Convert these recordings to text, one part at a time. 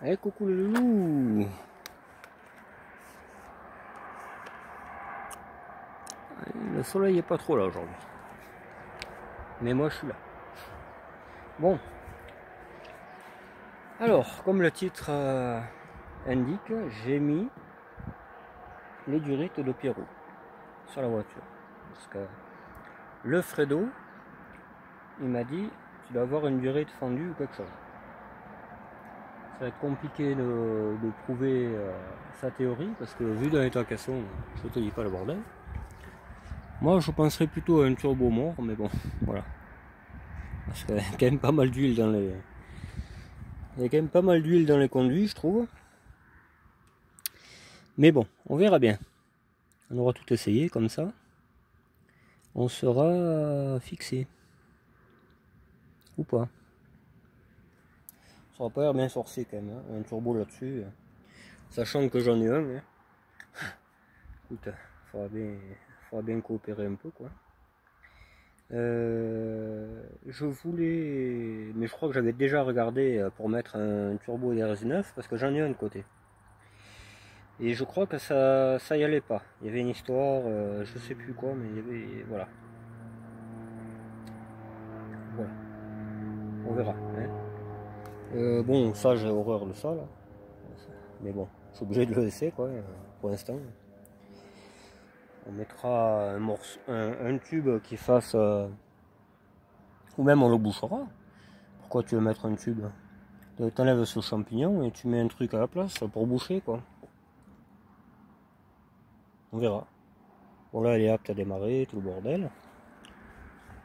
Allez, coucou le loulou. Le soleil est pas trop là aujourd'hui. Mais moi je suis là. Bon. Alors, comme le titre indique, j'ai mis les durites de Pierrot sur la voiture. Parce que le Fredo, il m'a dit, tu dois avoir une durite fendue ou quelque chose. Ça va être compliqué de prouver sa théorie, parce que vu dans l'état qu'elles sont, je te dis pas le bordel. Moi je penserais plutôt à un turbo mort, mais bon, voilà. Parce qu'il y a quand même pas mal d'huile dans les. Il y a quand même pas mal d'huile dans les conduits, je trouve. Mais bon, on verra bien. On aura tout essayé comme ça. On sera fixé. Ou pas. Ça va pas l'air bien sorcier quand même, hein, un turbo là-dessus. Sachant que j'en ai un. Hein. Écoute, faudra bien coopérer un peu quoi. Je voulais, mais je crois que j'avais déjà regardé pour mettre un turbo DRS9 parce que j'en ai un de côté. Et je crois que ça y allait pas. Il y avait une histoire, je sais plus quoi, mais il y avait, voilà. Voilà. On verra. Hein. Bon, ça j'ai horreur de ça là. Mais bon, je suis obligé de le laisser quoi, pour l'instant. On mettra un tube qui fasse, ou même on le bouchera. Pourquoi tu veux mettre un tube? T'enlèves ce champignon et tu mets un truc à la place pour boucher quoi. On verra. Bon là elle est apte à démarrer, tout le bordel.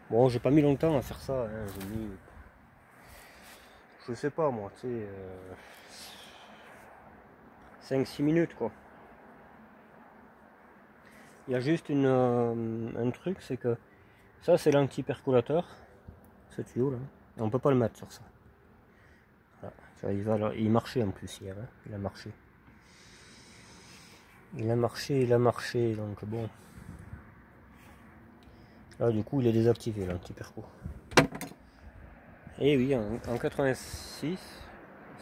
Bon j'ai pas mis longtemps à faire ça, hein. J'ai mis, je sais pas moi, tu sais, 5-6 minutes quoi. Il y a juste un truc, c'est que ça c'est l'anti-percolateur, ce tuyau là, et on peut pas le mettre sur ça. Voilà. Il marchait en plus hier, hein. Il a marché. Il a marché, donc bon. Là du coup il est désactivé l'anti-perco. Et oui, en 86,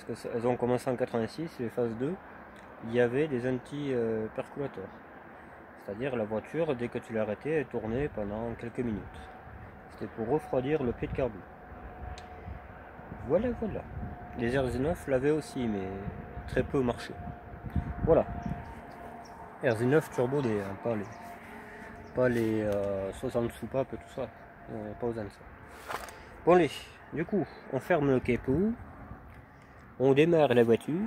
parce qu'elles ont commencé en 86, les phases 2, il y avait des anti-percolateurs. C'est-à-dire la voiture, dès que tu l'arrêtais, elle tournait pendant quelques minutes. C'était pour refroidir le pied de carbu. Voilà, voilà. Les RZ9 l'avaient aussi, mais très peu marché. Voilà. RZ9 turbo D, hein, pas les 60 soupapes et tout ça. Pas besoin de ça. Bon, allez, du coup, on ferme le capot. On démarre la voiture.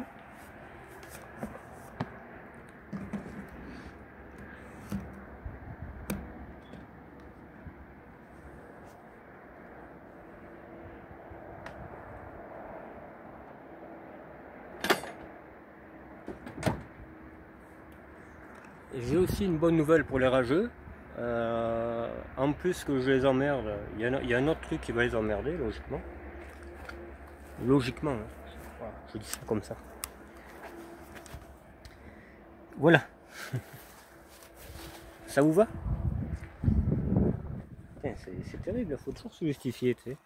J'ai aussi une bonne nouvelle pour les rageux. En plus que je les emmerde, il y a un autre truc qui va les emmerder, logiquement. Logiquement, hein. Voilà, je dis ça comme ça. Voilà. Ça vous va? C'est terrible, il faut toujours se justifier, tu sais.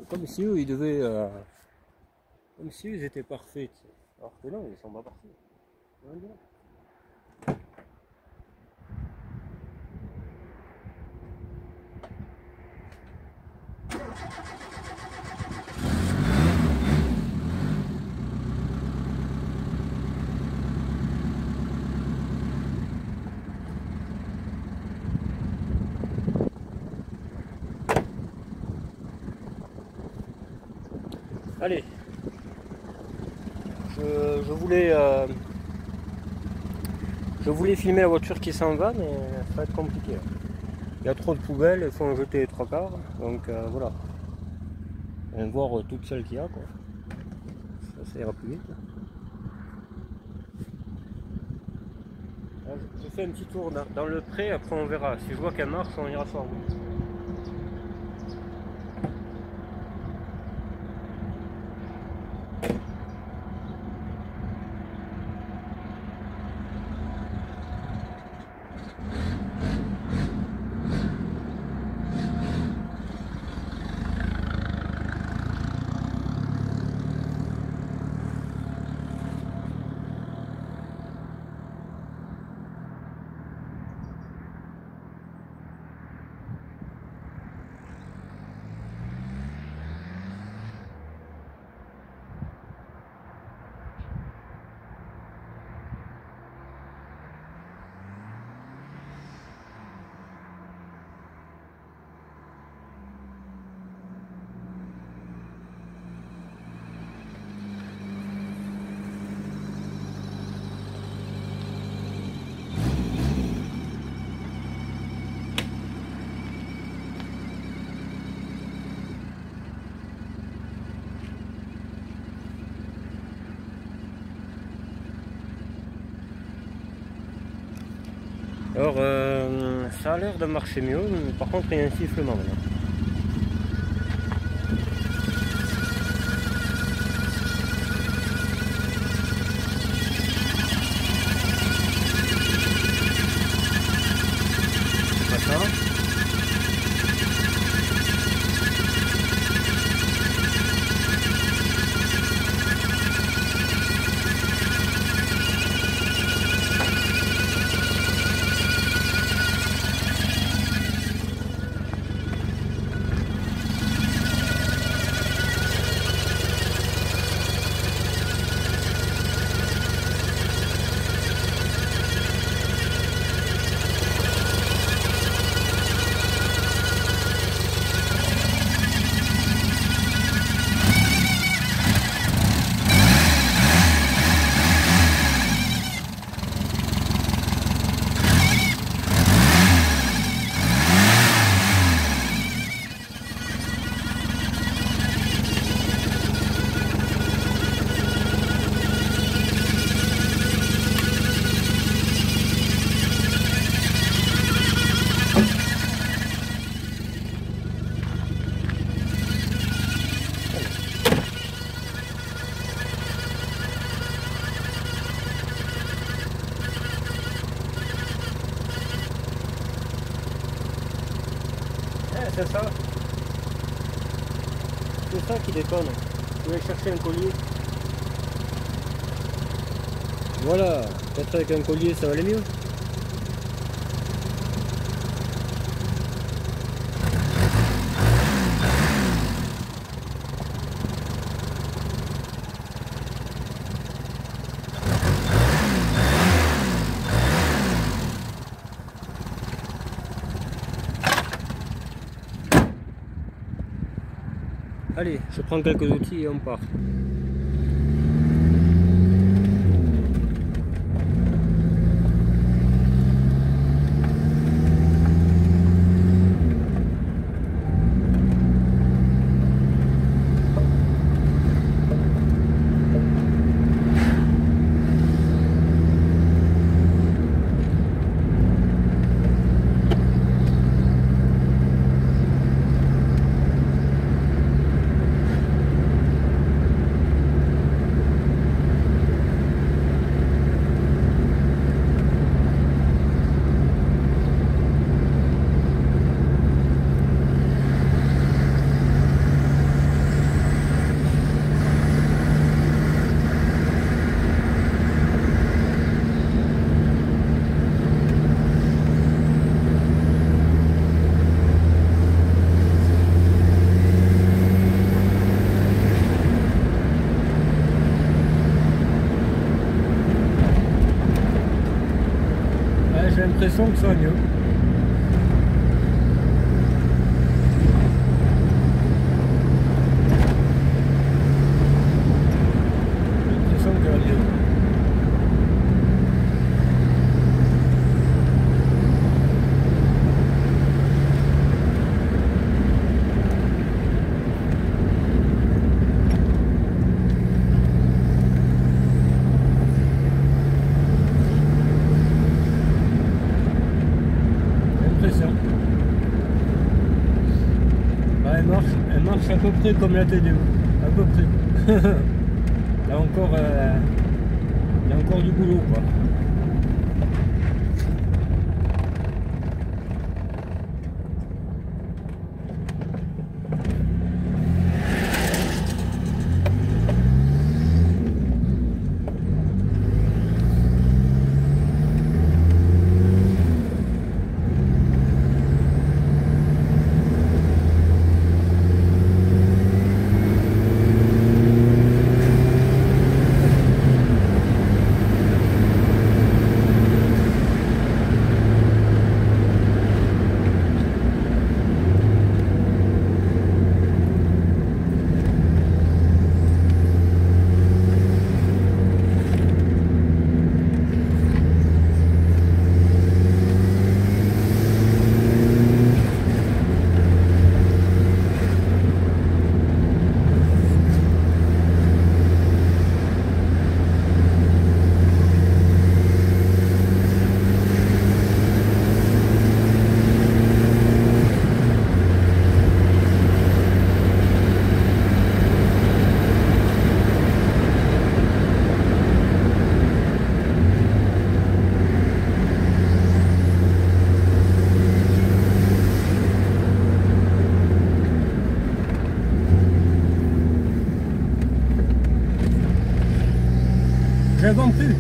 Comme si eux, ils devaient... comme si eux, ils étaient parfaits, tu sais. Alors que non, ils sont pas parfaits. Allez, je voulais filmer la voiture qui s'en va, mais ça va être compliqué. Il y a trop de poubelles, il faut en jeter les 3/4, donc voilà. On va voir toutes celles qu'il y a, quoi. Ça ira plus vite. Alors, je fais un petit tour dans le pré, après on verra. Si je vois qu'elle marche, on ira sur route. Alors ça a l'air de marcher mieux, mais par contre il y a un sifflement maintenant. Voilà. C'est ça. C'est ça qui déconne. Je vais chercher un collier. Voilà, peut-être avec un collier ça va aller mieux. Allez, je prends quelques outils et on part. J'ai l'impression que ça va mieux. J'ai l'impression que ça va mieux. Bah, elle marche à peu près comme la TDO, à peu près. Là encore, il y a encore du boulot quoi. Je ne vends plus.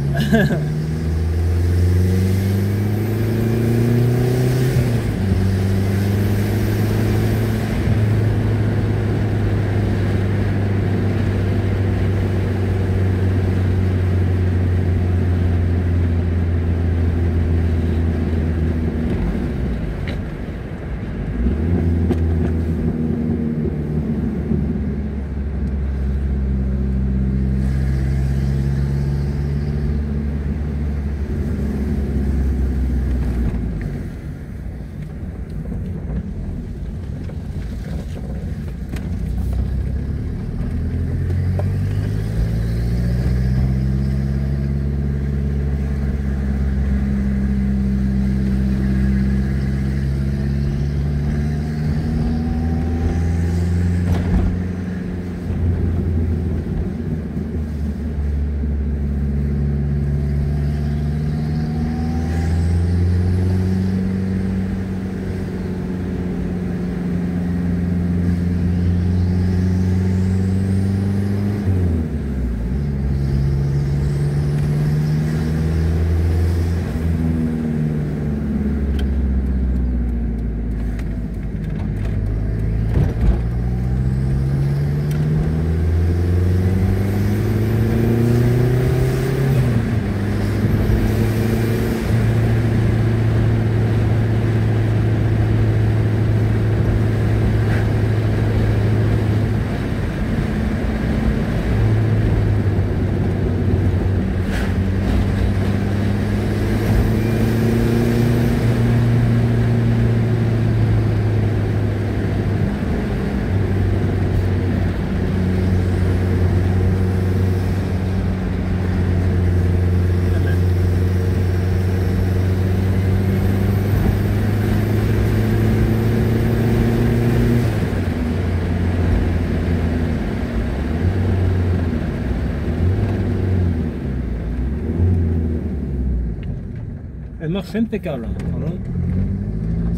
Elle marche impeccable, pardon,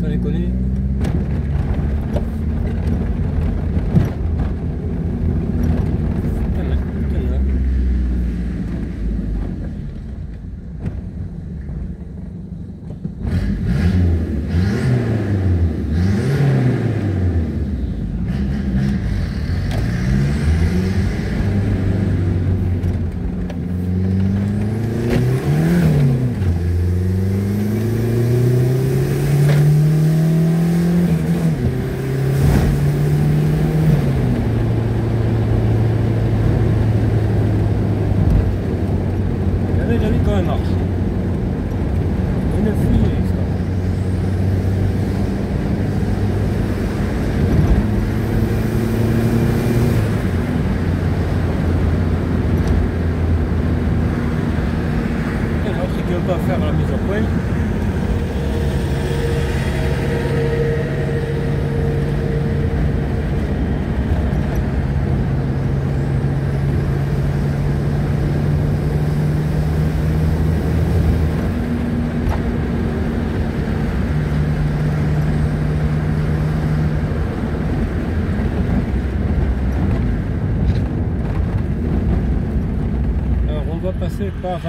sans déconner. Elle marche. Une fille, ça. Et l'autre qui ne veut pas faire la mise au point. On va passer par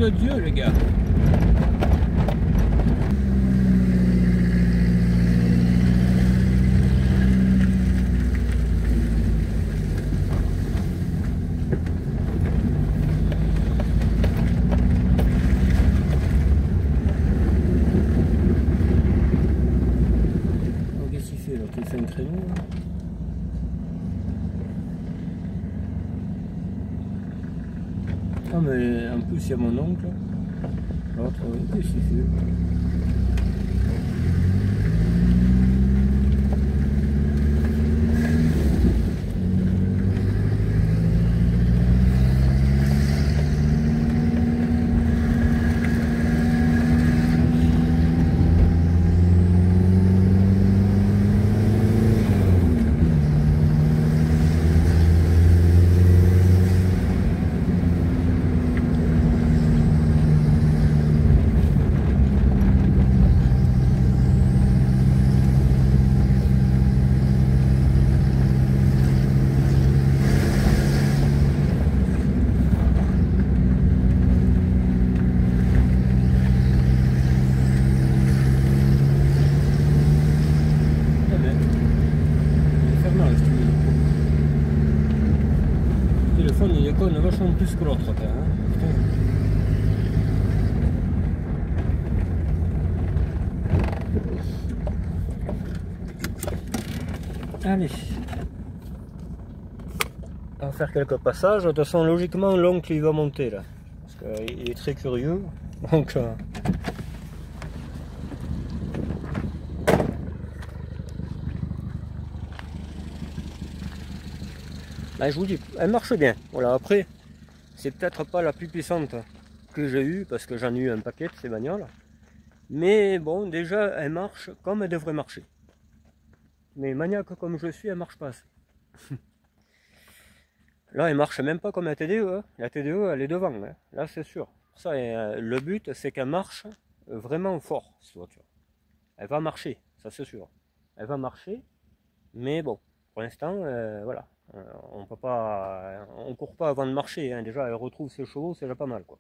de Dieu, les gars. Qu'est-ce qu'il fait là? Il fait un créneau là. Ah mais en plus il y a mon oncle, l'autre, qu'est-ce qu'il fait? Il est conne vachement plus que l'autre, hein. Allez, on va faire quelques passages. De toute façon, logiquement, l'oncle il va monter là, parce qu'il est très curieux. Donc, là, je vous dis, elle marche bien. Voilà, après, c'est peut-être pas la plus puissante que j'ai eue, parce que j'en ai eu un paquet de ces bagnoles. Mais bon, déjà, elle marche comme elle devrait marcher. Mais maniaque comme je suis, elle marche pas assez. Là, elle marche même pas comme la TDE. Hein. La TDE, elle est devant. Hein. Là, c'est sûr. Ça, le but, c'est qu'elle marche vraiment fort, cette voiture. Elle va marcher, ça c'est sûr. Elle va marcher, mais bon, pour l'instant, voilà. On peut pas, on court pas avant de marcher. Hein. Déjà, elle retrouve ses chevaux, c'est déjà pas mal, quoi.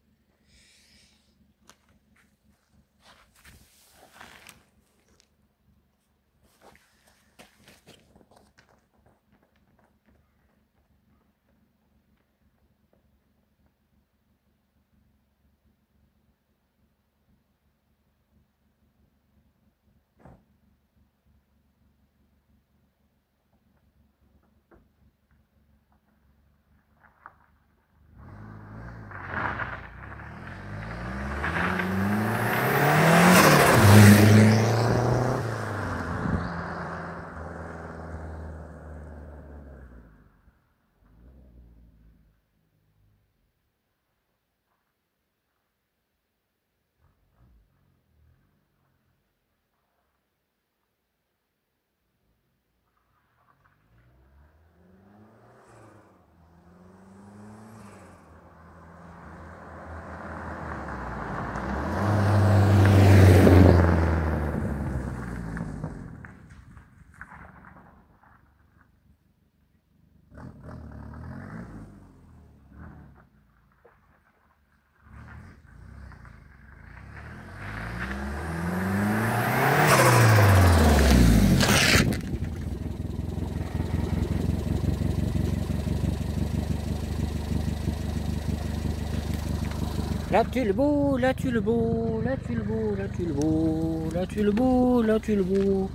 Là tu le beau, là tu le beau, là tu le beau, là tu le beau, là tu le beau, là tu le beau.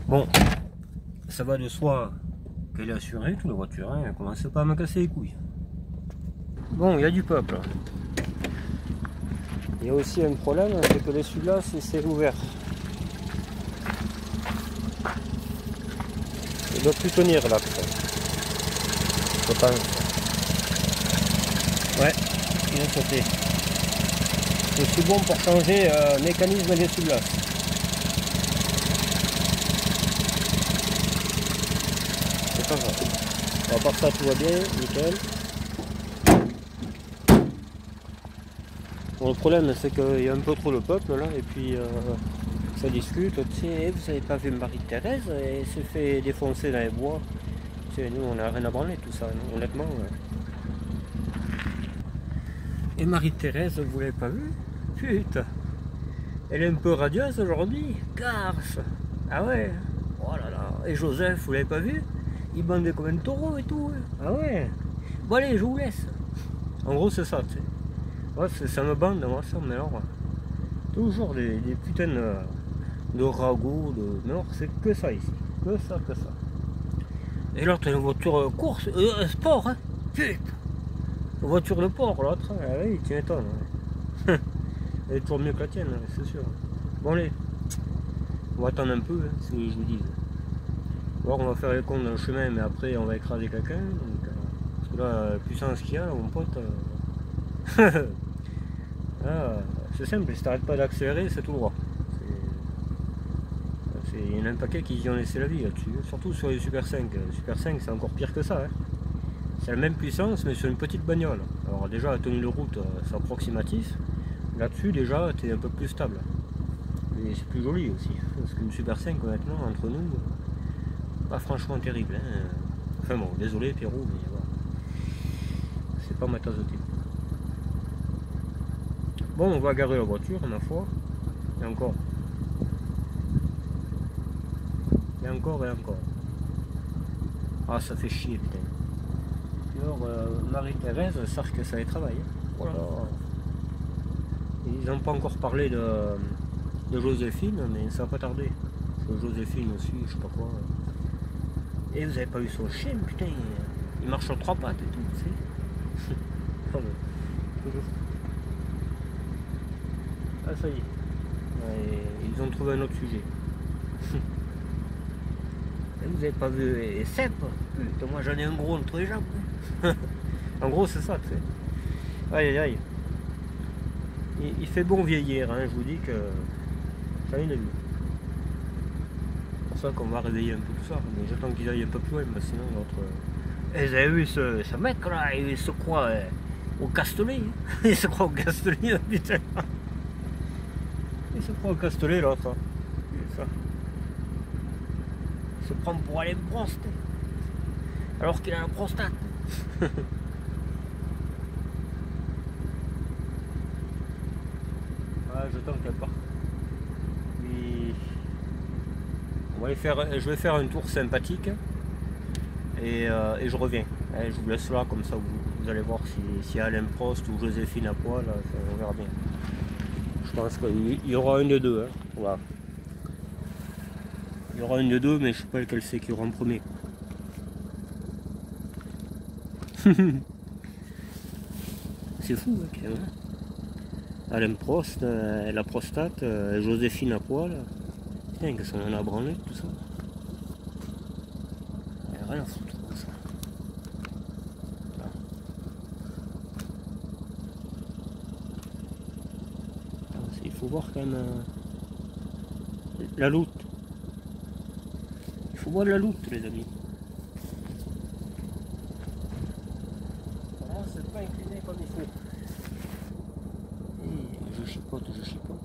Bon, ça va de soi qu'elle est assurée, toute la voiture, hein, elle commence pas à me casser les couilles. Bon, il y a du peuple. Il y a aussi un problème, c'est que l'essuie-glace c'est ouvert. Il doit plus tenir là, je pense. Ouais. Il a sauté. Je suis bon pour changer mécanisme d'essuie-glace. C'est pas grave. À part ça, tout va bien, nickel. Bon, le problème, c'est qu'il y a un peu trop de peuple là, et puis ça discute. Tu sais, vous avez pas vu Marie-Thérèse, elle s'est fait défoncer dans les bois. Tu sais, nous, on n'a rien à branler tout ça, honnêtement. Et Marie-Thérèse, vous l'avez pas vue? Putain, elle est un peu radieuse aujourd'hui. Garce. Ah ouais. Oh là là. Et Joseph, vous l'avez pas vu? Il bandait comme un taureau et tout. Ah ouais. Bon allez, je vous laisse. En gros, c'est ça, tu sais. Ouais, ça me bande, moi, ça, mais alors, toujours des putains de ragots, mais alors, c'est que ça ici. Que ça, que ça. Et l'autre, une voiture course, sport, hein. Putain. Une voiture de port, l'autre. Ah oui, tu m'étonnes. Elle est toujours mieux que la tienne, c'est sûr. Bon, allez. On va attendre un peu, hein, si je vous dis. Alors, on va faire les cons dans le chemin, mais après, on va écraser quelqu'un. Parce que là, la puissance qu'il y a, là, mon pote. Ah, c'est simple, si t'arrêtes pas d'accélérer, c'est tout droit. Il y en a un paquet qui y ont laissé la vie là-dessus, surtout sur les Super 5. Super 5, c'est encore pire que ça. Hein. C'est la même puissance, mais sur une petite bagnole. Alors déjà, la tenue de route, c'est approximatif. Là-dessus, déjà, tu es un peu plus stable. Et c'est plus joli aussi. Parce qu'une Super 5, honnêtement, entre nous, pas franchement terrible. Hein. Enfin bon, désolé Pierrot, mais voilà. C'est pas ma tasse de thé. Bon, on va garer la voiture, ma foi. Et encore. Et encore et encore. Ah, ça fait chier, putain. Alors, Marie-Thérèse, sache que ça les travaille. Oh là là. Ils n'ont pas encore parlé de Joséphine, mais ça va pas tarder. Parce que Joséphine aussi, je sais pas quoi. Et vous avez pas vu son chien, putain. Il marche sur 3 pattes et tout, tu sais. Ah, ça y est. Ouais, ils ont trouvé un autre sujet. Vous avez pas vu les cèpes? Putain, moi j'en ai un gros entre les jambes. En gros, c'est ça, tu sais. Aïe aïe aïe. Il fait bon vieillir, hein, je vous dis que ça y est, c'est pour ça qu'on va réveiller un peu tout ça. Mais j'attends qu'ils aillent un peu plus loin, mais sinon l'autre. Et vous avez vu ce mec là, il se croit au Castellet. Il se croit au Castellet, putain. Il se croit au Castellet l'autre. Ça. Il se prend pour aller broster. Alors qu'il a la prostate. Ah, j'attends qu'elle parte. Je vais faire un tour sympathique et je reviens. Allez, je vous laisse là, comme ça vous allez voir si Alain Prost ou Joséphine à poil, on verra bien. Je pense qu'il y aura un des deux. Hein. Voilà. Il y aura une des deux, mais je ne sais pas lequel c'est qui aura en premier. C'est fou, hein, quand même. Alain Prost, la prostate, Joséphine à poil. Putain, qu'est-ce qu'on en a branlé, tout ça. Il n'y a rien à foutre, ça. Il faut voir quand même la loot. Il faut voir la loot, les amis. Voilà, c'est pas incliné comme il faut. Et je chipote, je chipote.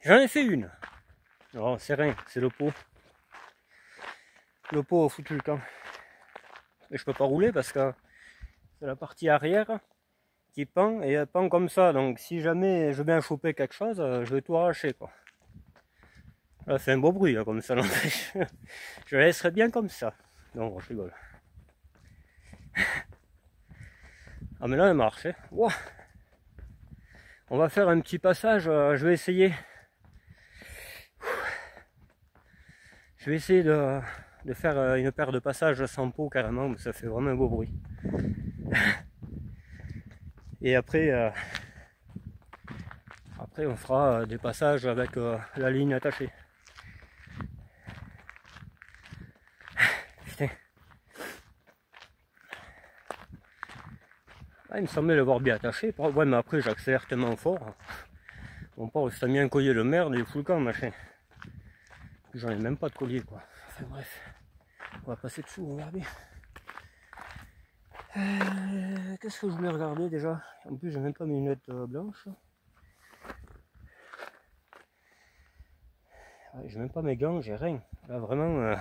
J'en ai fait une. Non, c'est rien, c'est le pot. Le pot a foutu le camp. Et je peux pas rouler parce que c'est la partie arrière qui pend et elle pend comme ça. Donc si jamais je viens choper quelque chose, je vais tout arracher quoi. Ça fait un beau bruit là, comme ça n'empêche. Je la laisserai bien comme ça. Non, je rigole. Ah mais là elle marche. Hein. Wow. On va faire un petit passage. Je vais essayer. Je vais essayer de faire une paire de passages sans pot carrément. Mais ça fait vraiment un beau bruit. Et après, après on fera des passages avec la ligne attachée. Putain. Ah, il me semblait l'avoir bien attaché. Ouais, mais après j'accélère tellement fort. Mon pauvre, ça bien collier de merde et fou le camp machin. J'en ai même pas de collier quoi. Enfin bref. On va passer dessous, on va bien. Qu'est-ce que je voulais regarder déjà? En plus, j'ai même pas mes lunettes blanches. Ouais, j'ai même pas mes gants, j'ai rien. Là, vraiment,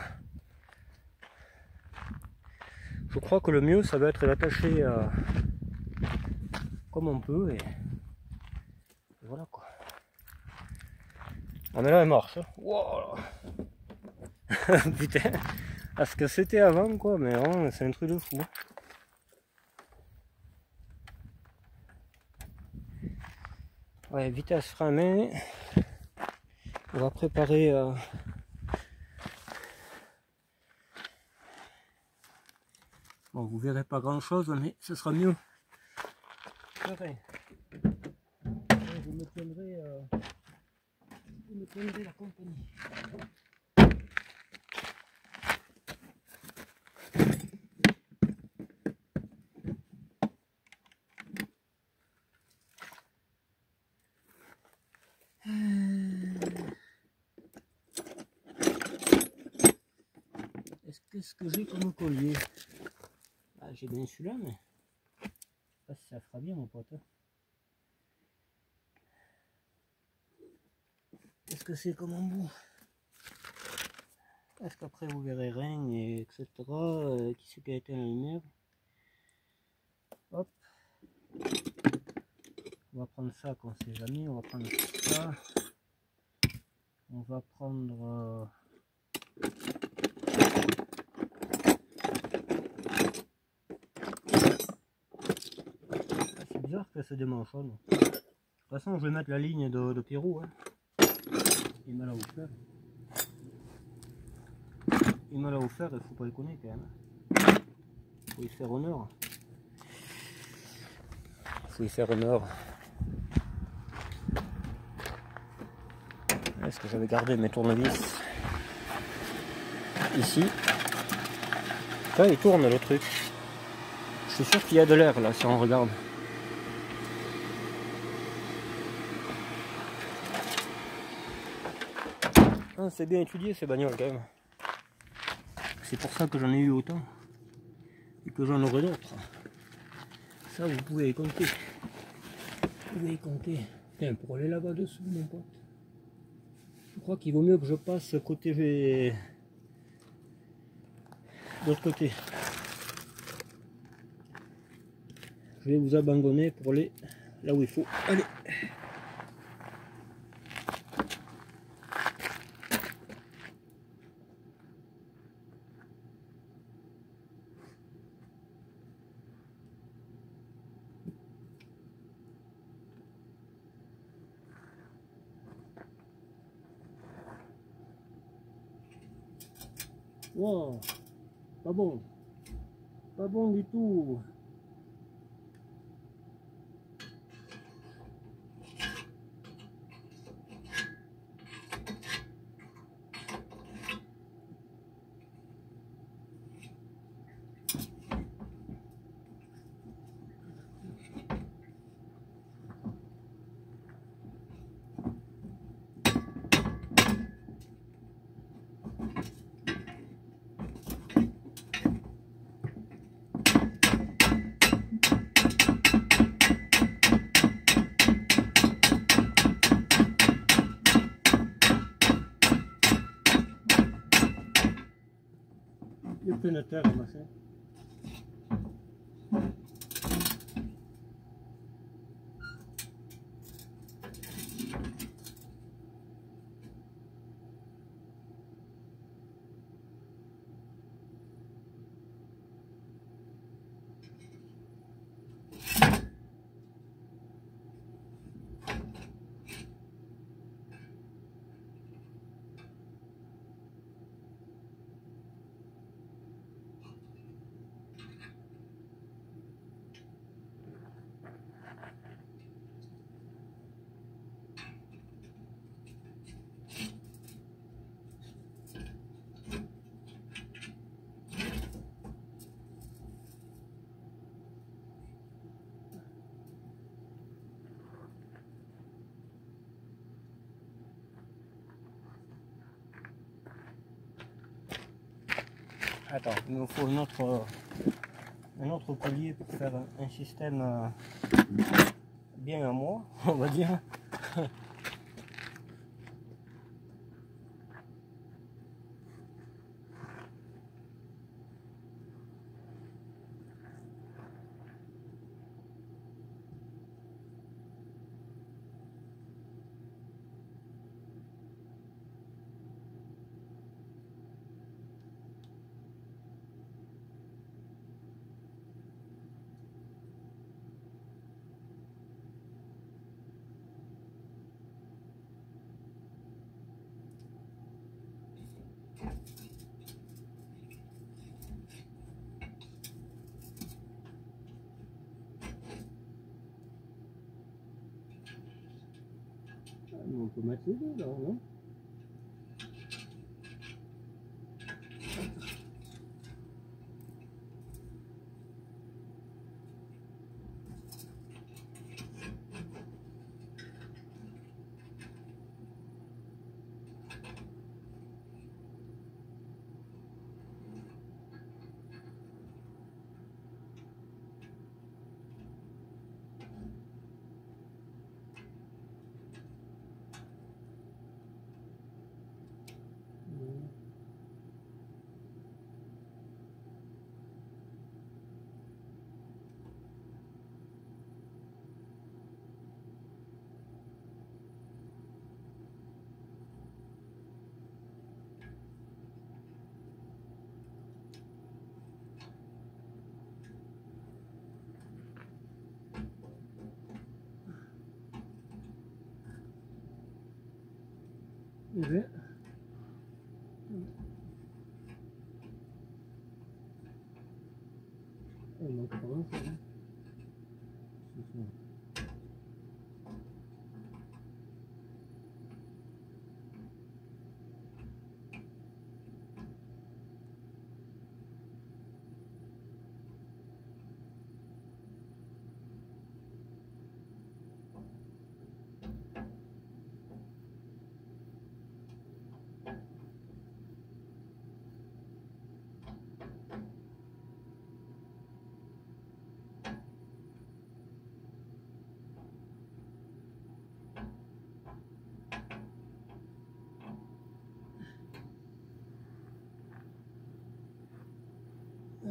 je crois que le mieux, ça va être d'attacher comme on peut. Et voilà quoi. Ah, mais là, elle marche. Wow. Putain, à ce que c'était avant, quoi. Mais vraiment, c'est un truc de fou. Ouais, vitesse frein à main. On va préparer bon, vous verrez pas grand chose, mais ce sera mieux. Ouais, vous me tiendrez la compagnie. Qu'est-ce que j'ai comme collier? Ah, j'ai bien celui-là, mais je sais pas si ça fera bien mon pote. Qu'est-ce que c'est comme embout? Est-ce qu'après vous verrez rien, et etc. Qui c'est qui a éteint la lumière? Hop. On va prendre ça qu'on sait jamais. On va prendre ça. On va prendre... c'est bizarre que ça se démanchonne. De toute façon, je vais mettre la ligne de Pirou. Hein. Il m'a la offert. Il m'a la offert, il faut pas déconner quand même. Faut y faire honneur. Faut y faire honneur. Est-ce que j'avais gardé mes tournevis ici? Là, il tourne le truc. Je suis sûr qu'il y a de l'air là si on regarde. Ah, c'est bien étudié ces bagnoles quand même. C'est pour ça que j'en ai eu autant et que j'en aurai d'autres. Ça vous pouvez y compter. Vous pouvez y compter. Tiens, pour aller là-bas dessous mon pote. Je crois qu'il vaut mieux que je passe côté de l'autre côté. Je vais vous abandonner pour aller là où il faut. Allez. Wow, pas bon. Pas bon du tout. Il y a plein de terre ramassée. Attends, il nous faut un autre collier pour faire un système bien à moi, on va dire. On peut mettre les deux là, non? Oui. Et donc, comment ça va? C'est ça.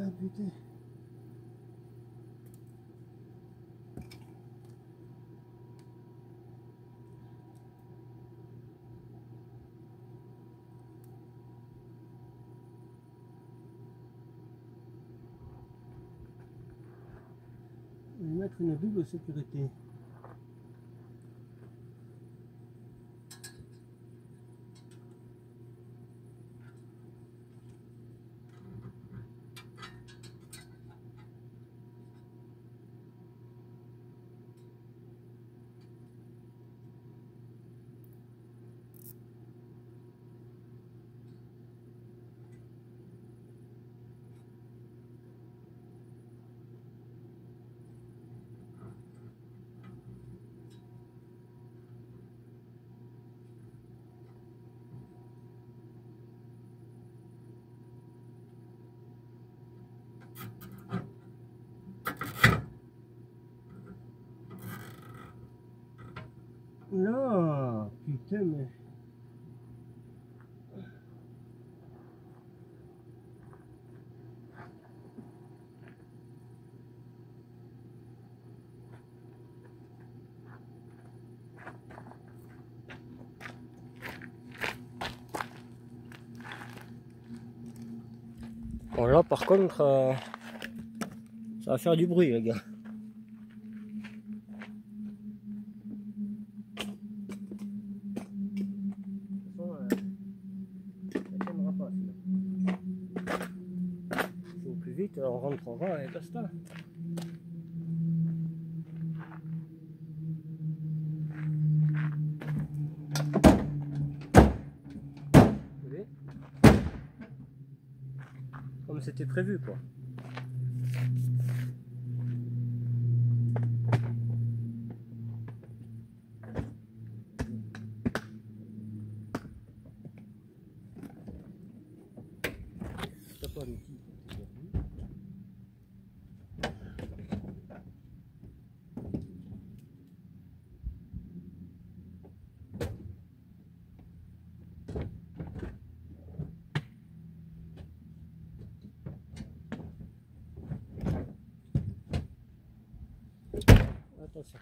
Ah putain. On va mettre une double sécurité. Non, putain, mais... Là par contre, ça va faire du bruit les gars. Au plus vite, on rentrera et basta. Vous voyez, comme c'était prévu quoi. Attention,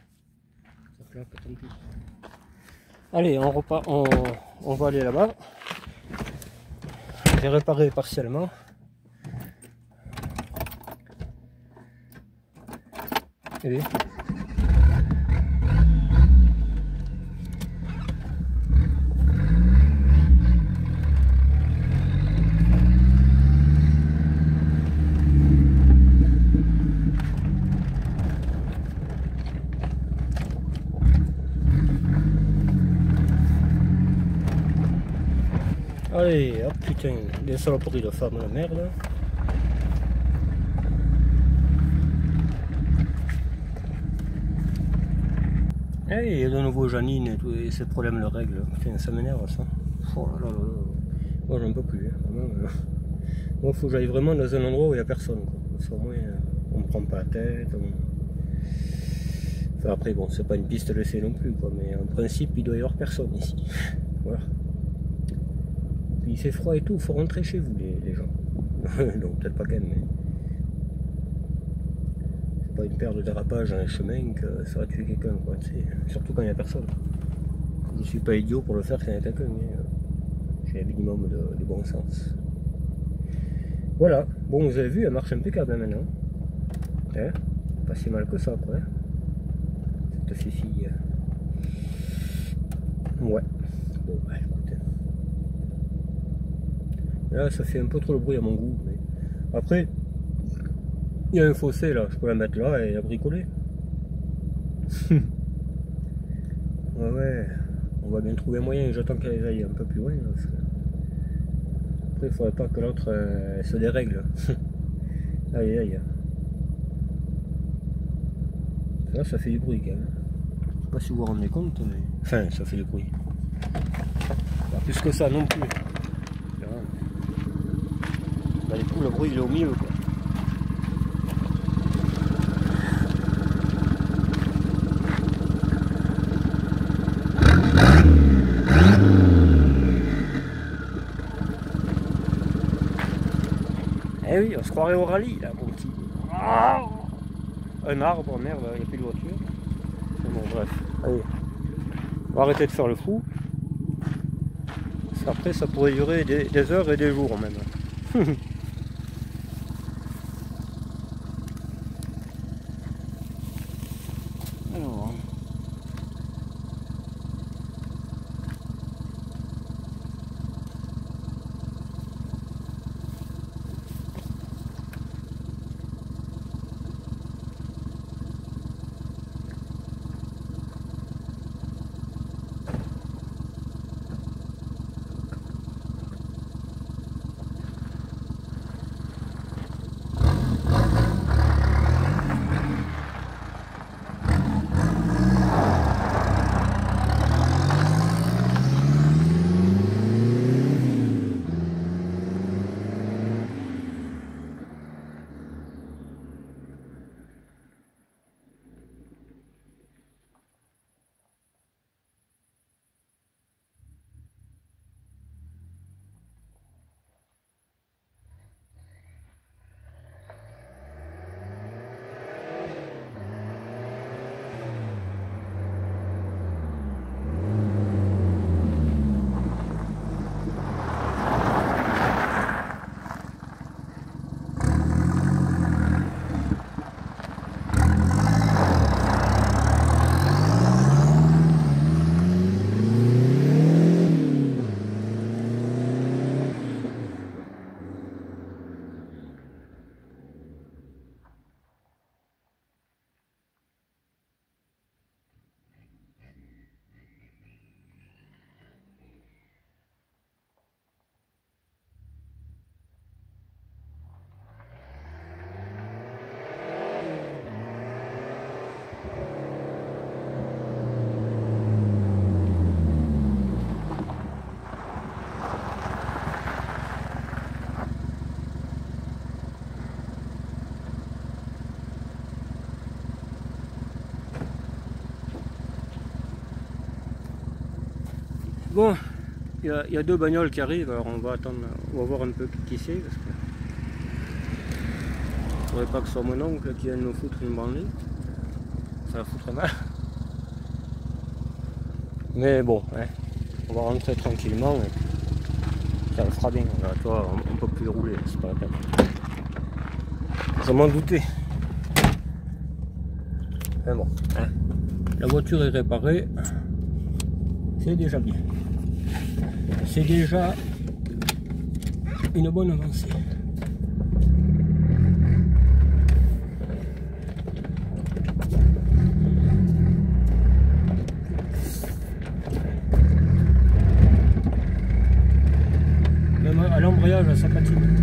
ça claque, tant pis. Allez, on repart, on va aller là-bas. J'ai réparé partiellement. Allez. Allez, hop, putain, des saloperies de femmes, la merde. Et il y a de nouveau Janine et tous ces problèmes de règles. Putain, ça m'énerve ça. Oh là là là là. Moi j'en peux plus. Hein. Moi il faut que j'aille vraiment dans un endroit où il n'y a personne. Quoi. Parce qu'au moins on me prend pas la tête. Enfin après bon, c'est pas une piste laissée non plus quoi. Mais en principe il doit y avoir personne ici. Voilà. Puis il fait froid et tout, il faut rentrer chez vous les gens. Donc peut-être pas quand même, mais c'est pas une paire de dérapages dans les chemins que ça va tuer quelqu'un, quoi. Surtout quand il n'y a personne. Je suis pas idiot pour le faire quand il y a quelqu'un, mais j'ai un minimum de bon sens. Voilà, bon vous avez vu, elle marche impeccable hein, maintenant. Hein, pas si mal que ça quoi. Hein. Cette fille. Ouais. Bon bah écoute. Là ça fait un peu trop le bruit à mon goût. Mais... Après, il y a un fossé là, je peux la mettre là et la bricoler. Ouais, on va bien trouver un moyen, j'attends qu'elle aille un peu plus loin. Là, parce que... Après il faudrait pas que l'autre se dérègle. Aïe aïe. Là ça fait du bruit quand même. Je sais pas si vous vous rendez compte, mais... Enfin ça fait du bruit. Pas plus que ça non plus. Bah, du coup le bruit il est au milieu quoi. Eh oui, on se croirait au rallye là, mon petit. Un arbre, merde, il n'y a plus de voiture. Bon, bref, allez. On va arrêter de faire le fou. Parce qu'après, ça pourrait durer des heures et des jours même. Alors. Bon, il y a deux bagnoles qui arrivent, alors on va attendre, on va voir un peu qui c'est, parce que je voudrais pas que ce soit mon oncle qui vienne nous foutre une branlée, ça va foutre mal. Mais bon, hein, on va rentrer tranquillement et ça le fera bien. Là, toi, on peut plus rouler, c'est pas la peine. Je m'en doutais. Mais bon, hein, la voiture est réparée, c'est déjà bien. C'est déjà une bonne avancée. Même à l'embrayage, ça patine.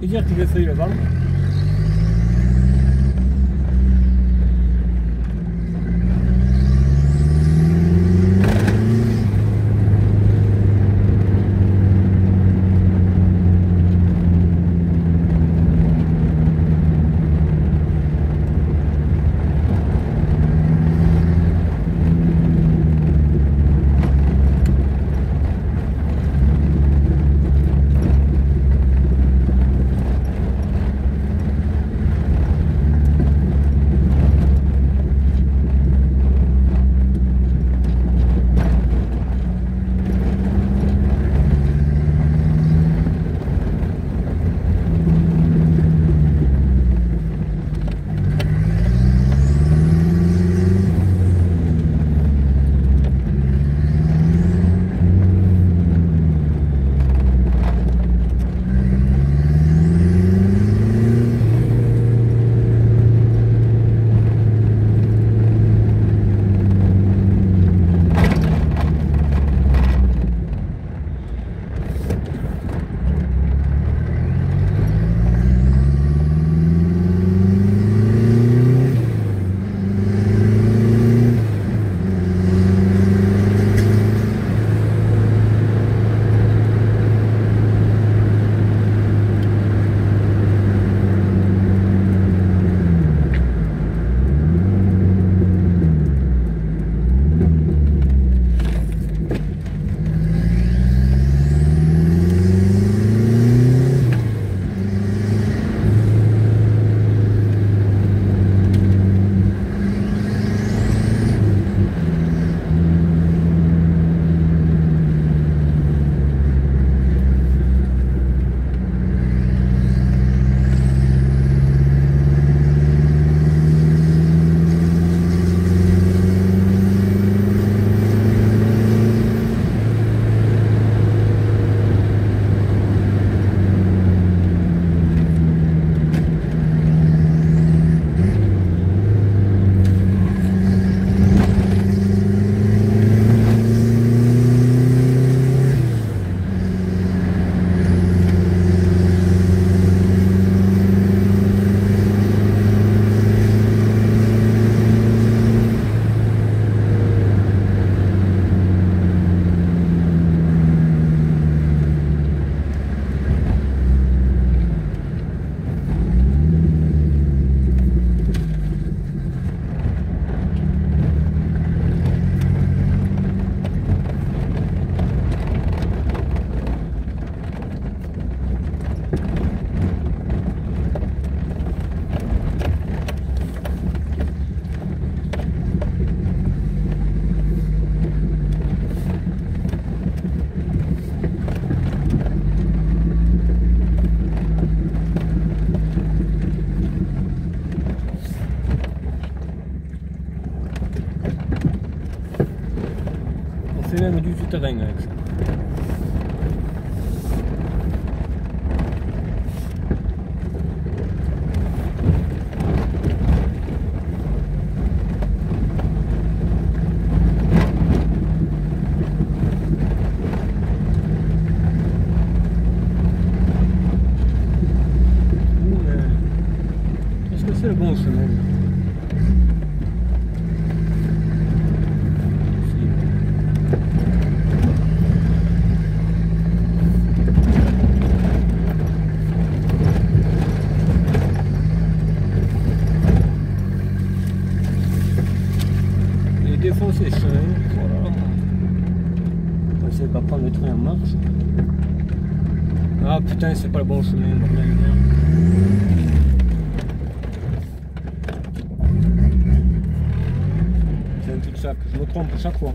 Et dire que j'ai failli le vendre. fait même du tout-terrain avec ça. Est-ce que c'est le bon chemin? Défoncer ce chemin, voilà. On essaie de pas prendre le train en marche. Ah putain, c'est pas le bon chemin, bordel de merde. C'est un cul-de-sac, je me trompe à chaque fois.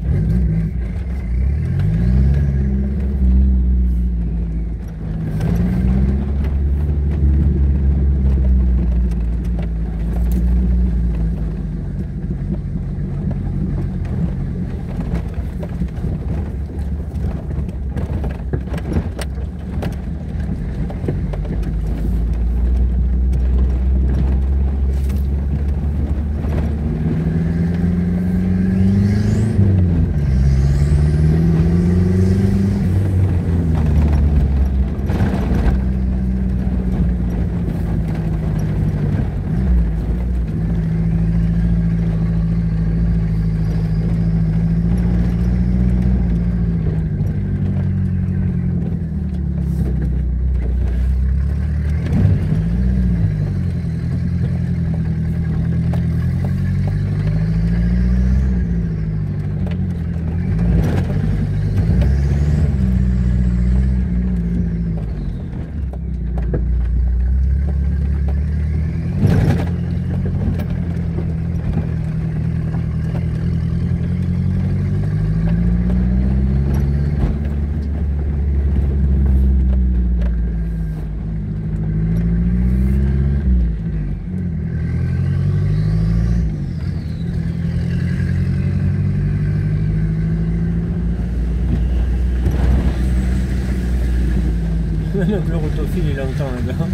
Le rotophile il entend le gars.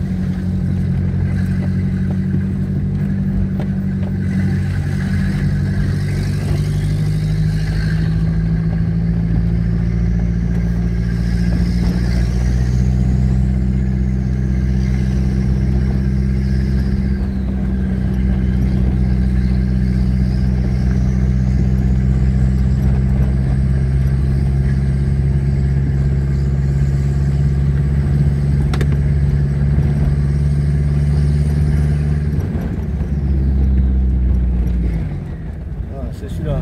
C'est celui-là.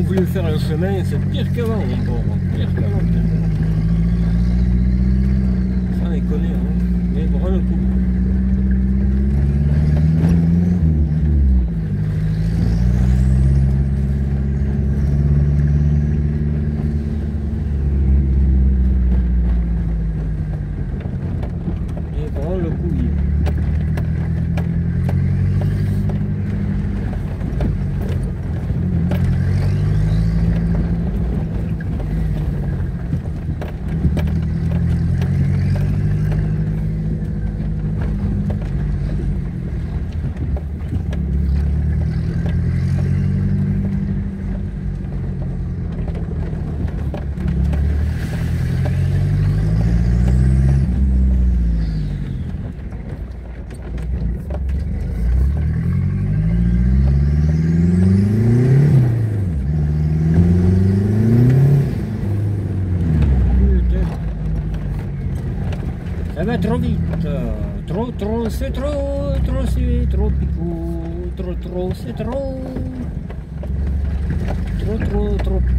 ont voulu faire le chemin, c'est pire qu'avant, mon pauvre. Pire qu'avant, pire qu'avant. Sans déconner, hein. Mais vraiment le coup. Ça va trop vite, trop, c'est trop picou, trop, c'est trop picou.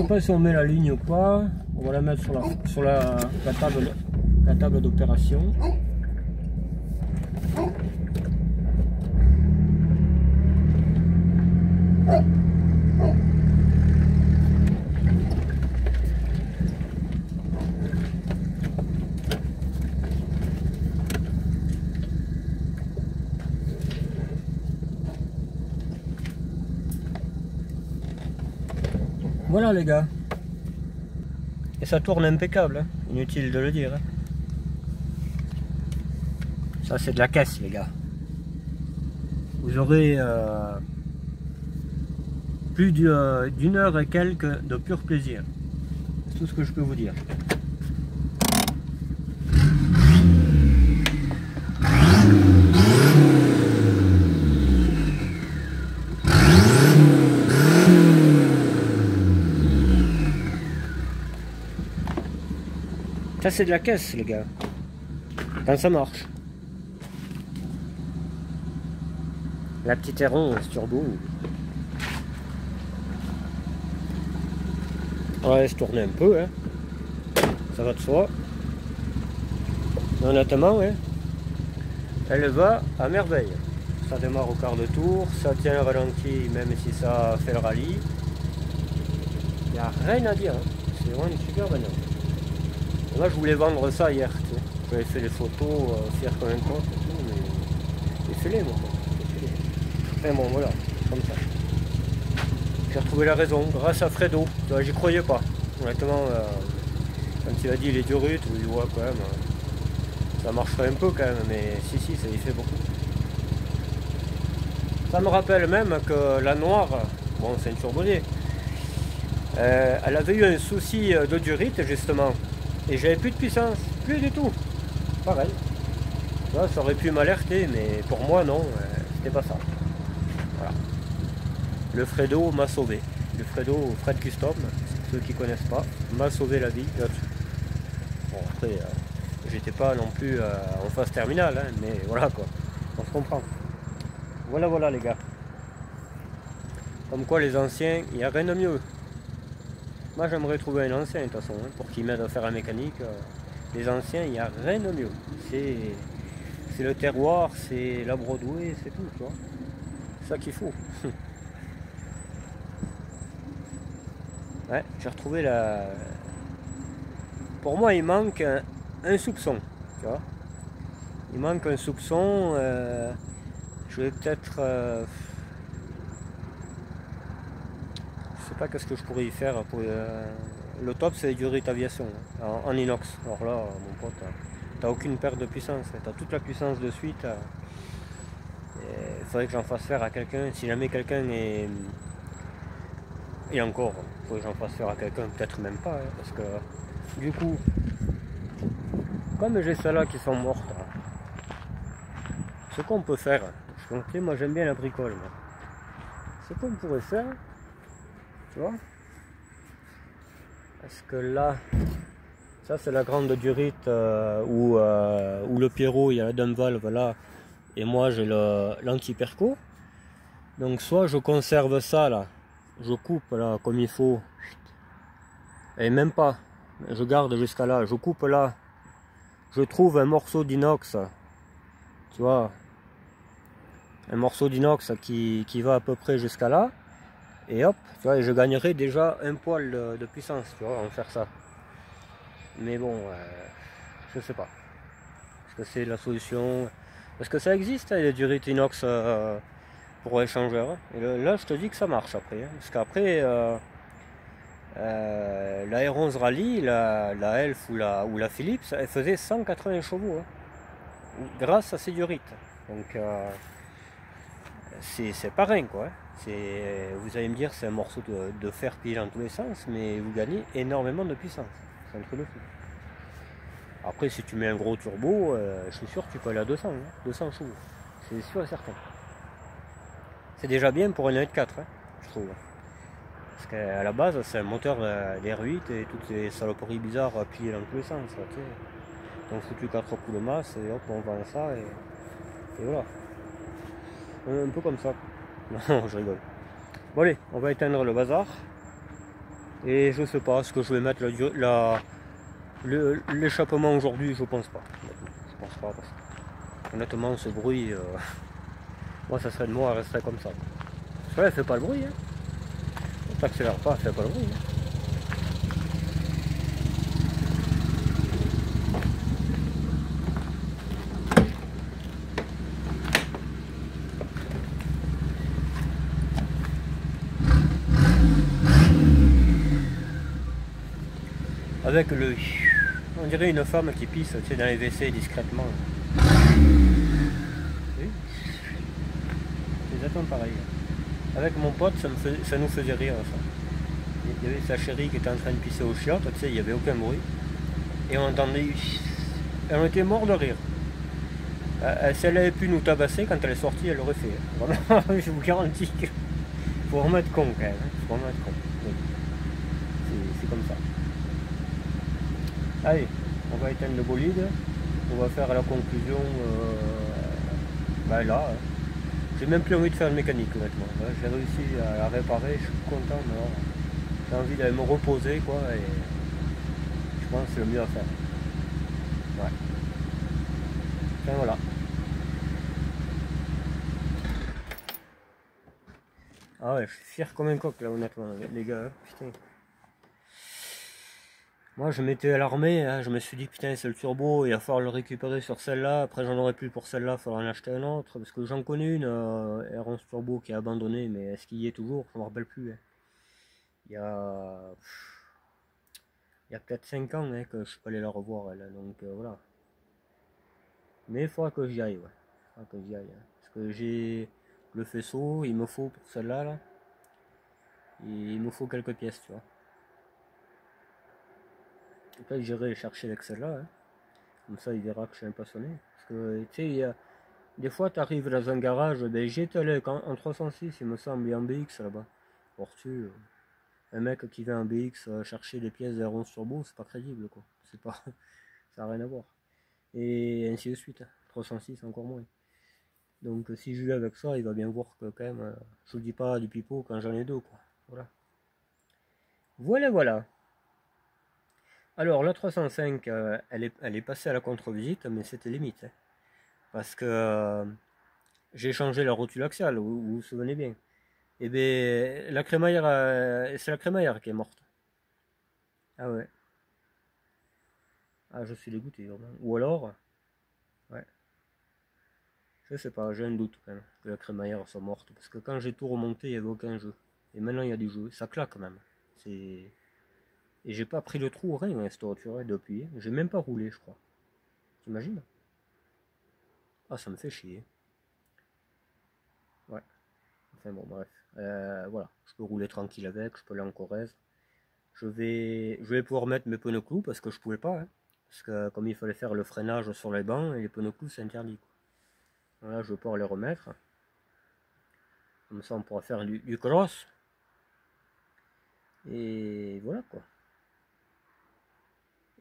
sais pas si on met la ligne ou pas. On va la mettre sur la table d'opération. Voilà les gars. Et ça tourne impeccable, hein. Inutile de le dire. Hein. Ça c'est de la caisse les gars. Vous aurez plus d'une heure et quelques de pur plaisir. C'est tout ce que je peux vous dire. Ça c'est de la caisse les gars, quand ça marche. La petite Héron turbo. On laisse tourner un peu, hein. Ça va de soi. Mais honnêtement, hein, elle va à merveille. Ça démarre au quart de tour, ça tient le ralenti même si ça fait le rallye. Il n'y a rien à dire, hein. C'est vraiment une super bagnole. Moi je voulais vendre ça hier, tu sais. J'avais fait les photos, fier comme un con, mais j'ai fait les moi. Enfin bon voilà, comme ça. J'ai retrouvé la raison, grâce à Fredo. J'y croyais pas. Honnêtement, quand il a dit les Durut, je me dis ouais quand même, ça marcherait un peu quand même, mais si ça y fait beaucoup. Ça me rappelle même que la noire, bon c'est une turbonée, elle avait eu un souci de durite justement. Et j'avais plus de puissance, plus du tout. Pareil. Ça aurait pu m'alerter, mais pour moi non, c'était pas ça. Voilà. Le Fredo m'a sauvé. Le Fredo, Fred Custom, ceux qui connaissent pas, m'a sauvé la vie là-dessus. Bon après, j'étais pas non plus en phase terminale, hein, mais voilà quoi, on se comprend. Voilà les gars. Comme quoi les anciens, il n'y a rien de mieux. Moi j'aimerais trouver un ancien de toute façon, hein, pour qu'il m'aide à faire la mécanique. Les anciens, il n'y a rien de mieux. C'est le terroir, c'est la Broadway, c'est tout, tu vois. C'est ça qu'il faut. Ouais, j'ai retrouvé la... Pour moi il manque un soupçon, tu vois. Il manque un soupçon. Je vais peut-être... je sais pas qu'est-ce que je pourrais y faire pour le top, c'est Durite Aviation en inox. Alors là mon pote, t'as aucune perte de puissance, t'as toute la puissance de suite. Il faudrait que j'en fasse faire à quelqu'un, si jamais quelqu'un est... Et encore, il faudrait que j'en fasse faire à quelqu'un, peut-être même pas, hein, parce que du coup, comme j'ai celles-là qui sont mortes, ce qu'on peut faire, parce que moi j'aime bien la bricole, ce qu'on pourrait faire, tu vois, parce que là, ça c'est la grande durite où le Pierrot, il y a la dame valve là, et moi j'ai l'anti-perco. Donc soit je conserve ça là, je coupe là comme il faut, et même pas, je garde jusqu'à là, je coupe là, je trouve un morceau d'inox, tu vois, un morceau d'inox qui va à peu près jusqu'à là, et hop, tu vois, et je gagnerai déjà un poil de puissance, tu vois, en faire ça. Mais bon, je sais pas, est-ce que c'est la solution, parce que ça existe, hein, les durites inox pour échangeur, et là je te dis que ça marche après, hein, parce qu'après la R11 Rally, la Elf ou la Philips, elle faisait 180 chevaux, hein, grâce à ces durites. Donc c'est pas rien quoi. Vous allez me dire c'est un morceau de fer pile dans tous les sens, mais vous gagnez énormément de puissance. C'est un truc de fou. Après si tu mets un gros turbo, je suis sûr que tu peux aller à 200, hein, 200 chevaux. C'est sûr et certain. C'est déjà bien pour une 1.4, hein, je trouve. Parce qu'à la base, c'est un moteur d'R8 et toutes ces saloperies bizarres pliées dans tous les sens. Donc foutu 4 coups de masse et hop, on vend ça et voilà. Un peu comme ça. Non, je rigole. Bon allez, on va éteindre le bazar. Et je sais pas ce que je vais mettre l'échappement aujourd'hui, je pense pas. Je pense pas parce que honnêtement ce bruit, moi ça serait de moi, elle resterait comme ça. Parce que là, elle fait pas le bruit, hein. On t'accélère pas, elle fait pas le bruit. Hein. Avec le... On dirait une femme qui pisse, tu sais, dans les WC discrètement. Oui. Les attentes pareil. Avec mon pote, ça nous faisait rire ça. Il y avait sa chérie qui était en train de pisser au chiottes, tu sais, il n'y avait aucun bruit. Et on entendait... Elle était morte de rire. Si elle avait pu nous tabasser, quand elle est sortie, elle l'aurait fait. Vraiment, je vous garantis qu'il faut remettre con quand même. Faut remettre con. Oui. C'est comme ça. Allez, on va éteindre le bolide. On va faire la conclusion là. Hein. J'ai même plus envie de faire de mécanique honnêtement. J'ai réussi à la réparer, je suis content, mais alors, j'ai envie d'aller me reposer quoi et je pense que c'est le mieux à faire. Ouais. Enfin voilà. Ah ouais, je suis fier comme un coq là honnêtement les gars. Putain. Moi je m'étais alarmé, hein, je me suis dit putain c'est le turbo, il va falloir le récupérer sur celle-là, après j'en aurais plus pour celle-là, il faudra en acheter un autre, parce que j'en connais une R11 turbo qui est abandonnée, mais est-ce qu'il y est toujours? Je ne me rappelle plus. Hein. Il y a, il y a peut-être 5 ans hein, que je suis pas allé la revoir elle, donc voilà. Mais il faudra que j'y aille, ouais. Il faudra que j'y aille. Hein. Parce que j'ai le faisceau, il me faut pour celle-là, là. Et il me faut quelques pièces, tu vois. Après j'irai chercher avec celle-là. Hein. Comme ça il verra que je suis un passionné. Parce que tu sais, des fois tu arrives dans un garage, ben, j'étais allé en 306 il me semble, et en BX là-bas. Or-tu, un mec qui vient en BX chercher des pièces d'R11 Turbo, c'est pas crédible quoi. C'est pas. Ça n'a rien à voir. Et ainsi de suite. 306 encore moins. Donc si je vais avec ça, il va bien voir que quand même, je vous dis pas du pipeau quand j'en ai deux quoi. Voilà. Voilà voilà. Alors la 305, elle est passée à la contre-visite, mais c'était limite. Hein, parce que j'ai changé la rotule axiale, vous vous souvenez bien. Et bien la crémaillère, c'est la crémaillère qui est morte. Ah ouais. Ah je suis dégoûté vraiment. Ou alors, ouais, je sais pas, j'ai un doute quand même que la crémaillère soit morte. Parce que quand j'ai tout remonté, il n'y avait aucun jeu. Et maintenant il y a des jeux. Ça claque quand même. C'est. Et j'ai pas pris le trou, rien, hein, cette voiture depuis. J'ai même pas roulé, je crois. T'imagines? Ah, ça me fait chier. Ouais. Enfin bon, bref. Voilà. Je peux rouler tranquille avec, je peux aller en Corrèze. Je vais pouvoir mettre mes pneus clous parce que je pouvais pas. Hein. Parce que comme il fallait faire le freinage sur les bancs, et les pneus clous c'est interdit. Quoi. Voilà, je vais pouvoir les remettre. Comme ça on pourra faire du cross. Et voilà quoi.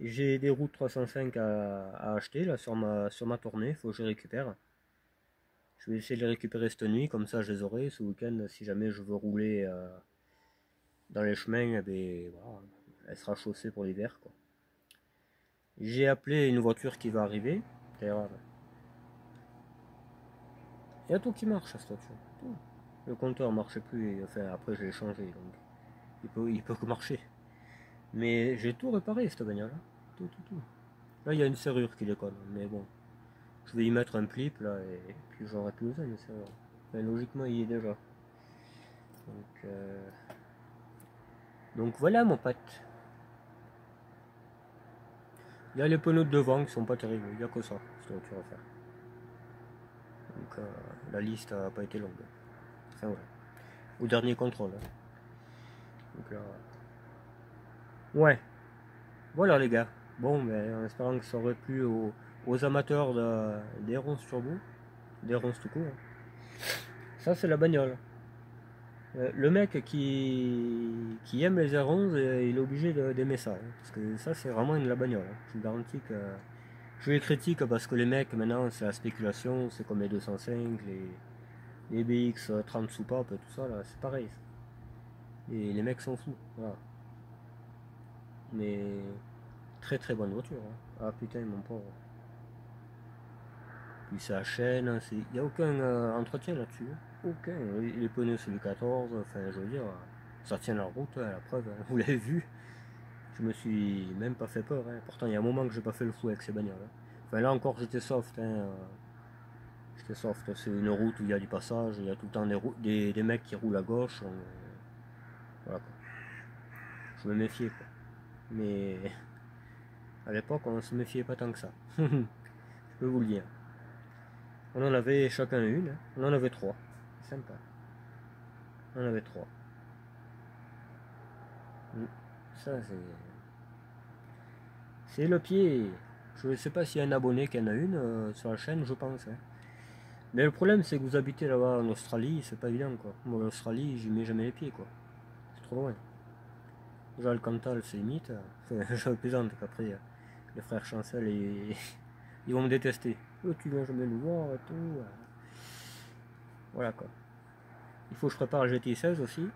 J'ai des routes 305 à acheter là sur ma tournée, il faut que je les récupère. Je vais essayer de les récupérer cette nuit, comme ça je les aurai ce week-end si jamais je veux rouler dans les chemins, eh bien, voilà, elle sera chaussée pour l'hiver. J'ai appelé une voiture qui va arriver. D'ailleurs, il y a tout qui marche à cette voiture. Tout. Le compteur ne marchait plus, et, enfin après je l'ai changé, donc il peut que marcher. Mais j'ai tout réparé cette bagnole. Hein. Tout, tout, tout. Là il y a une serrure qui déconne, mais bon. Je vais y mettre un clip là et puis j'aurai plus besoin de serrure. Enfin, logiquement il y est déjà. Donc voilà mon pote. Il y a les pneus de devant qui sont pas terribles, il n'y a que ça, cette voiture à faire. Donc la liste n'a pas été longue. Enfin voilà. Au dernier contrôle. Hein. Donc là. Ouais. Voilà les gars. Bon ben en espérant que ça aurait plu aux amateurs des ronces turbo. Des ronces tout court. Hein. Ça c'est la bagnole. Le mec qui aime les R11, il est obligé d'aimer ça. Hein, parce que ça, c'est vraiment la bagnole. Hein. Je vous garantis que. Je les critique parce que les mecs, maintenant, c'est la spéculation. C'est comme les 205, les BX 30 soupapes, tout ça, là, c'est pareil. Et les mecs sont fous. Voilà. mais très très bonne voiture. Hein. Ah putain, mon pauvre. Puis ça chaîne, il n'y a aucun entretien là-dessus. Aucun. Les pneus c'est du 14, enfin je veux dire, ça tient la route, la preuve, hein. Vous l'avez vu. Je me suis même pas fait peur. Hein. Pourtant il y a un moment que j'ai pas fait le fou avec ces bagnoles. Hein. Enfin là encore j'étais soft. Hein. J'étais soft. C'est une route où il y a du passage, il y a tout le temps des mecs qui roulent à gauche. Voilà quoi. Je me méfiais quoi. Mais à l'époque on se méfiait pas tant que ça. Je peux vous le dire. On en avait chacun une, hein. On en avait 3. Sympa. On en avait 3. Ça c'est le pied. Je ne sais pas s'il y a un abonné qui en a une sur la chaîne, je pense. Hein. Mais le problème c'est que vous habitez là-bas en Australie, c'est pas évident quoi. Moi en Australie, j'y mets jamais les pieds quoi. C'est trop loin. Déjà le Cantal c'est limite. Je plaisante qu'après les frères Chancel ils vont me détester. Oh, tu viens jamais nous voir et tout. Voilà quoi. Il faut que je prépare le GTI 16 aussi.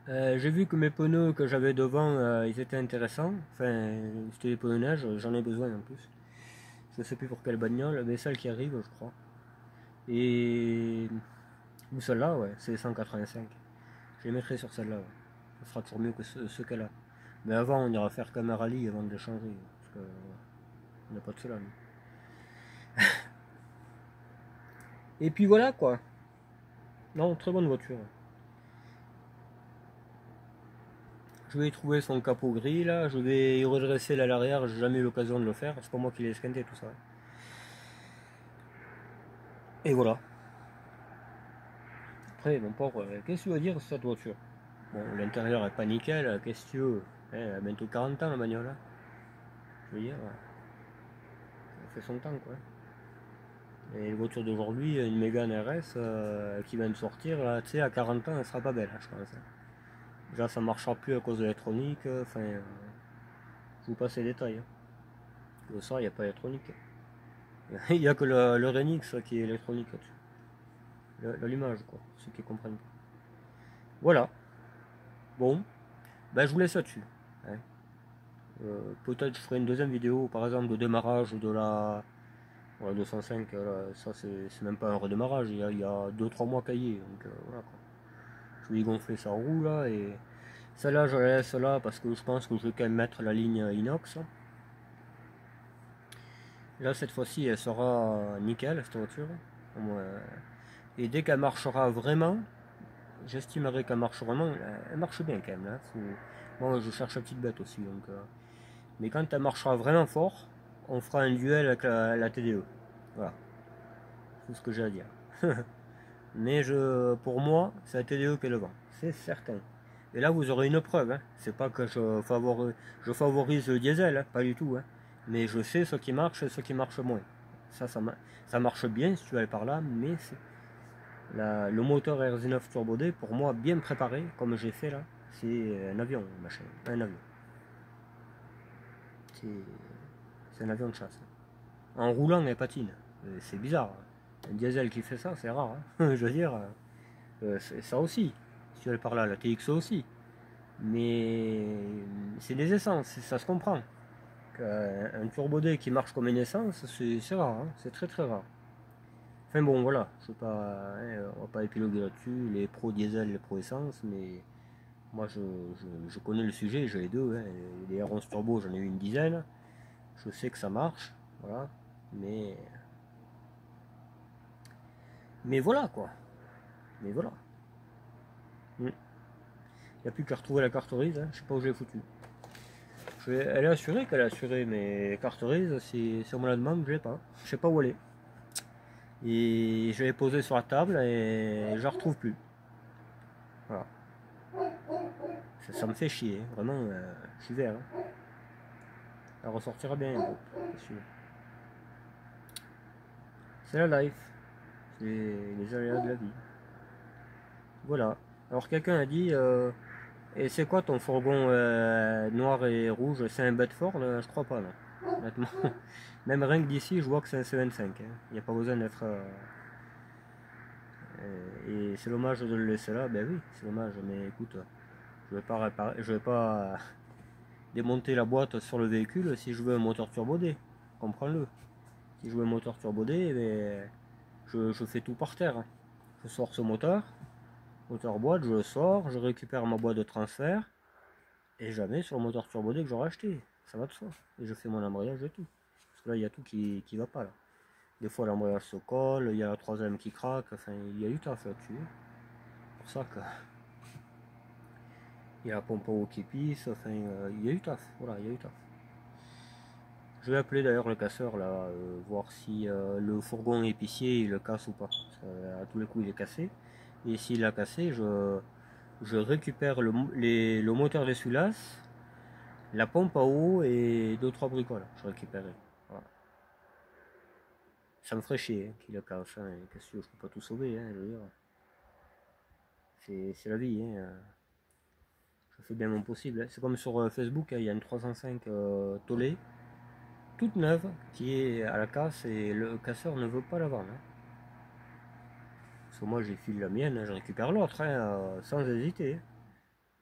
J'ai vu que mes pneus que j'avais devant, ils étaient intéressants. Enfin, c'était des pneus neige, j'en ai besoin en plus. Je sais plus pour quelle bagnole, mais celle qui arrive, je crois. Et ou celle-là, ouais, c'est 185. Je les mettrai sur celle-là. Ouais. Ça sera toujours mieux que ce qu'elle a. Mais avant, on ira faire comme un rallye avant de les changer. Parce que on n'a pas de cela. Et puis voilà quoi. Non, très bonne voiture. Je vais trouver son capot gris là, je vais y redresser là à l'arrière, j'ai jamais eu l'occasion de le faire, c'est pas moi qui l'ai esquinté tout ça. Et voilà. Après, mon pauvre, qu'est-ce que tu veux dire sur cette voiture? Bon, l'intérieur est pas nickel, qu'est-ce que tu veux? Elle a bientôt 40 ans la bagnole là. Je veux dire, ça fait son temps quoi. Et les voitures d'aujourd'hui, une Mégane RS qui vient de sortir, là, tu sais, à 40 ans, elle sera pas belle, je pense. Déjà, ça marchera plus à cause de l'électronique, enfin, je vous passe les détails. Hein. Le soir, il n'y a pas d'électronique. Il n'y a que le Renix qui est électronique là-dessus. L'allumage, quoi, ceux qui comprennent pas. Voilà. Bon, ben je vous laisse là-dessus. Hein. Peut-être je ferai une deuxième vidéo, par exemple, de démarrage de la 205. Là, ça, c'est même pas un redémarrage, il y a 2-3 mois caillé. Donc voilà, quoi. Je vais y gonfler sa roue là, et celle-là, je la laisse là parce que je pense que je vais quand même mettre la ligne inox. Là, cette fois-ci, elle sera nickel, cette voiture. Et dès qu'elle marchera vraiment, j'estimerai qu'elle marche vraiment. Elle marche bien quand même. Là. Moi, je cherche la petite bête aussi. Donc, mais quand elle marchera vraiment fort, on fera un duel avec la TDE. Voilà. C'est ce que j'ai à dire. Mais pour moi, c'est la TDE qui est le vent. C'est certain. Et là, vous aurez une preuve. Hein. C'est pas que je favorise le diesel. Hein. Pas du tout. Hein. Mais je sais ce qui marche et ce qui marche moins. Ça marche bien si tu vas aller par là, mais le moteur RZ9 Turbo D, pour moi, bien préparé, comme j'ai fait là, c'est un avion, machin, un avion. C'est un avion de chasse. En roulant, elle patine. C'est bizarre. Un diesel qui fait ça, c'est rare. Hein. Je veux dire, ça aussi. Si tu vas aller par là, la TX aussi. Mais c'est des essences, ça se comprend. Un Turbo D qui marche comme une essence, c'est rare, hein. C'est très très rare. Enfin bon, voilà, je on va pas épiloguer là-dessus, les pro diesel, les pro essence, mais moi je connais le sujet, j'ai les deux. Hein. Les R11 Turbo, j'en ai eu une dizaine. Je sais que ça marche, voilà. Mais voilà quoi. Mais voilà. Il n'y a plus qu'à retrouver la carte grise, hein. Je sais pas où j'ai foutu. Elle est assurée qu'elle est assurée, mais carte grise, c'est sur mon demande, je l'ai pas. Je sais pas où elle est. Et je l'ai posée sur la table et je la retrouve plus. Voilà. Ça me fait chier, vraiment, je suis vert. Hein. Elle ressortira bien, c'est la life. C'est les aléas de la vie. Voilà. Alors quelqu'un a dit, et c'est quoi ton fourgon noir et rouge? C'est un Bedford? Je crois pas, non. Honnêtement. Même rien que d'ici, je vois que c'est un C25. Hein. Il n'y a pas besoin d'être... et c'est dommage de le laisser là. Ben oui, c'est dommage, mais écoute, Je vais pas réparer, je vais pas démonter la boîte sur le véhicule si je veux un moteur turbodé. Comprends-le. Si je veux un moteur turbodé, ben, je fais tout par terre. Je sors ce moteur boîte, je le sors, je récupère ma boîte de transfert et jamais sur le moteur turbodé que j'aurais acheté. Ça va de soi. Et je fais mon embrayage et tout. Parce que là, il y a tout qui va pas là. Des fois, l'embrayage se colle, il y a la troisième qui craque, enfin, il y a eu taf là-dessus. C'est pour ça que il y a la pompe à eau qui pisse, enfin, il y a eu taf. Voilà, il y a eu taf. Je vais appeler d'ailleurs le casseur là, voir si le fourgon épicier il le casse ou pas. À tous les coups, il est cassé. Et s'il a cassé, je récupère le moteur d'essuie-glace, la pompe à eau et 2-3 bricoles. Je récupérerai. Voilà. Ça me ferait chier hein, qu'il le casse. Hein, qu'est-ce que je peux pas tout sauver, hein, je veux dire. C'est la vie. Hein. Je fais bien mon possible. Hein. C'est comme sur Facebook, hein, il y a une 305 Tollé, toute neuve, qui est à la casse et le casseur ne veut pas la vendre. Hein. Parce que moi j'ai filé la mienne, hein, je récupère l'autre, hein, sans hésiter. Hein.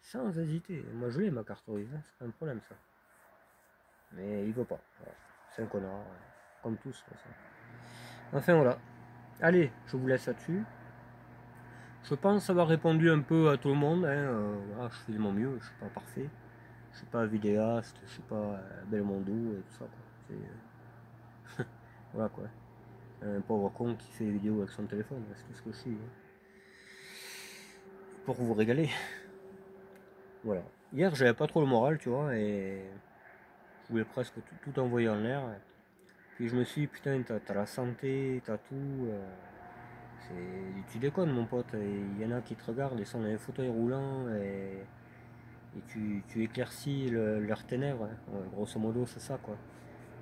Sans hésiter. Moi je l'ai ma carte grise, hein, c'est pas un problème ça. Mais il veut pas. Voilà. C'est un connard, comme tous. Enfin voilà. Allez, je vous laisse là-dessus. Je pense avoir répondu un peu à tout le monde. Hein. Voilà, je fais de mon mieux, je suis pas parfait. Je suis pas vidéaste, je suis pas Belmondo et tout ça. Voilà quoi. Un pauvre con qui fait des vidéos avec son téléphone, c'est tout ce que je suis. Hein. Pour vous régaler. Voilà. Hier j'avais pas trop le moral, tu vois, et je voulais presque tout envoyer en l'air. Puis je me suis dit, putain, t'as la santé, t'as tout. Tu déconnes, mon pote. Il y en a qui te regardent, ils sont dans les fauteuils roulants et tu éclaircis leurs ténèbres. Hein. Ouais, grosso modo, c'est ça, quoi.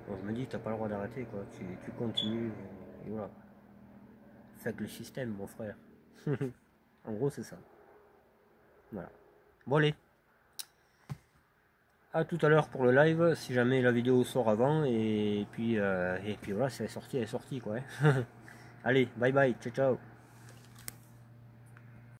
Donc, je me dis, t'as pas le droit d'arrêter, quoi. Tu continues, et voilà. Faites le système, mon frère. En gros, c'est ça. Voilà. Bon, allez. À tout à l'heure pour le live, si jamais la vidéo sort avant, et puis voilà, si elle est sortie, quoi. Hein. Allez, bye bye, ciao ciao.